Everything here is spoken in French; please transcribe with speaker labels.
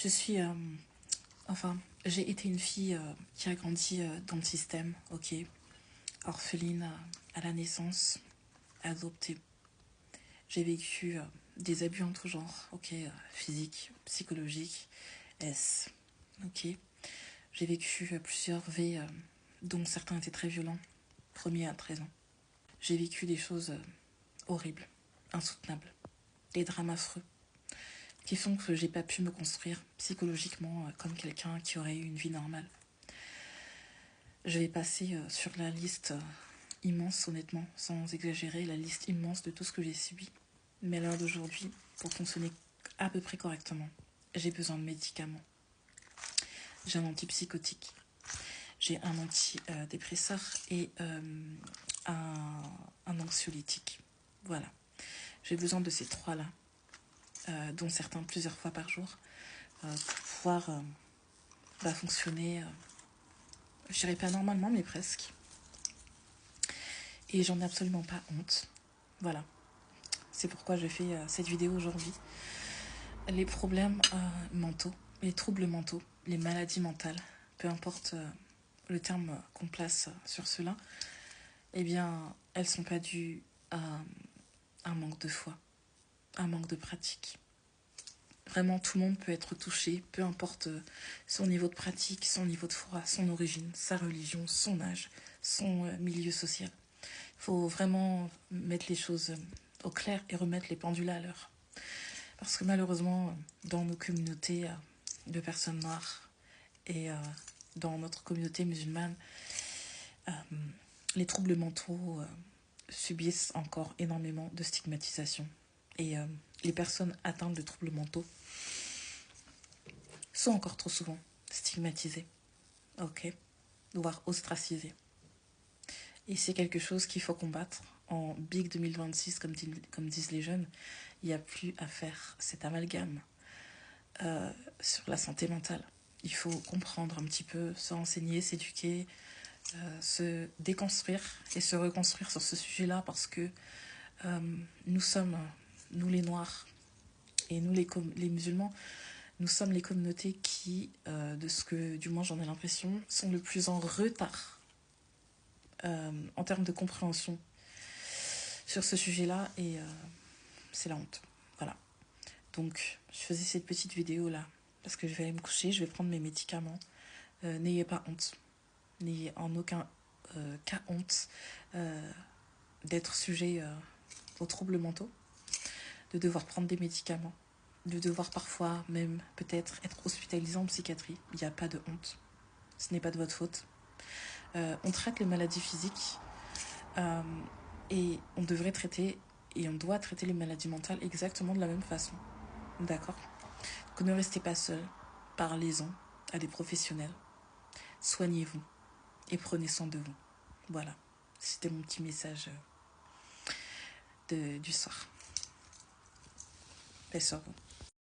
Speaker 1: Je suis... enfin, j'ai été une fille qui a grandi dans le système, ok. Orpheline à la naissance, adoptée. J'ai vécu des abus en tout genre, ok. Physique, psychologique, ok. J'ai vécu plusieurs vies, dont certains étaient très violents, 1er à 13 ans. J'ai vécu des choses horribles, insoutenables, des drames affreux, qui font que j'ai pas pu me construire psychologiquement comme quelqu'un qui aurait eu une vie normale. Je vais passer sur la liste immense, honnêtement, sans exagérer, la liste immense de tout ce que j'ai subi. Mais à l'heure d'aujourd'hui, pour fonctionner à peu près correctement, j'ai besoin de médicaments. J'ai un antipsychotique, j'ai un antidépresseur et un anxiolytique. Voilà. J'ai besoin de ces trois-là, dont certains plusieurs fois par jour, pour pouvoir fonctionner, je dirais pas normalement, mais presque. Et j'en ai absolument pas honte. Voilà. C'est pourquoi je fais cette vidéo aujourd'hui. Les problèmes mentaux, les troubles mentaux, les maladies mentales, peu importe le terme qu'on place sur cela, eh bien, elles sont pas dues à un manque de foi, un manque de pratique. Vraiment, tout le monde peut être touché, peu importe son niveau de pratique, son niveau de foi, son origine, sa religion, son âge, son milieu social. Il faut vraiment mettre les choses au clair et remettre les pendules à l'heure. Parce que malheureusement, dans nos communautés de personnes noires et dans notre communauté musulmane, les troubles mentaux subissent encore énormément de stigmatisation. Et les personnes atteintes de troubles mentaux sont encore trop souvent stigmatisées, ok, voire ostracisées. Et c'est quelque chose qu'il faut combattre. En Big 2026, comme disent les jeunes, il n'y a plus à faire cet amalgame sur la santé mentale. Il faut comprendre un petit peu, se renseigner, s'éduquer, se déconstruire et se reconstruire sur ce sujet-là parce que nous les Noirs et nous les musulmans, nous sommes les communautés qui, de ce que du moins j'en ai l'impression, sont le plus en retard en termes de compréhension sur ce sujet-là et c'est la honte. Voilà. Donc, je faisais cette petite vidéo-là parce que je vais aller me coucher, je vais prendre mes médicaments. N'ayez pas honte. N'ayez en aucun cas honte d'être sujet aux troubles mentaux, de devoir prendre des médicaments, de devoir parfois même peut-être être hospitalisé en psychiatrie. Il n'y a pas de honte. Ce n'est pas de votre faute. On traite les maladies physiques et on devrait traiter et on doit traiter les maladies mentales exactement de la même façon. D'accord ? Donc ne restez pas seul. Parlez-en à des professionnels. Soignez-vous et prenez soin de vous. Voilà. C'était mon petit message du soir. Paix sur vous.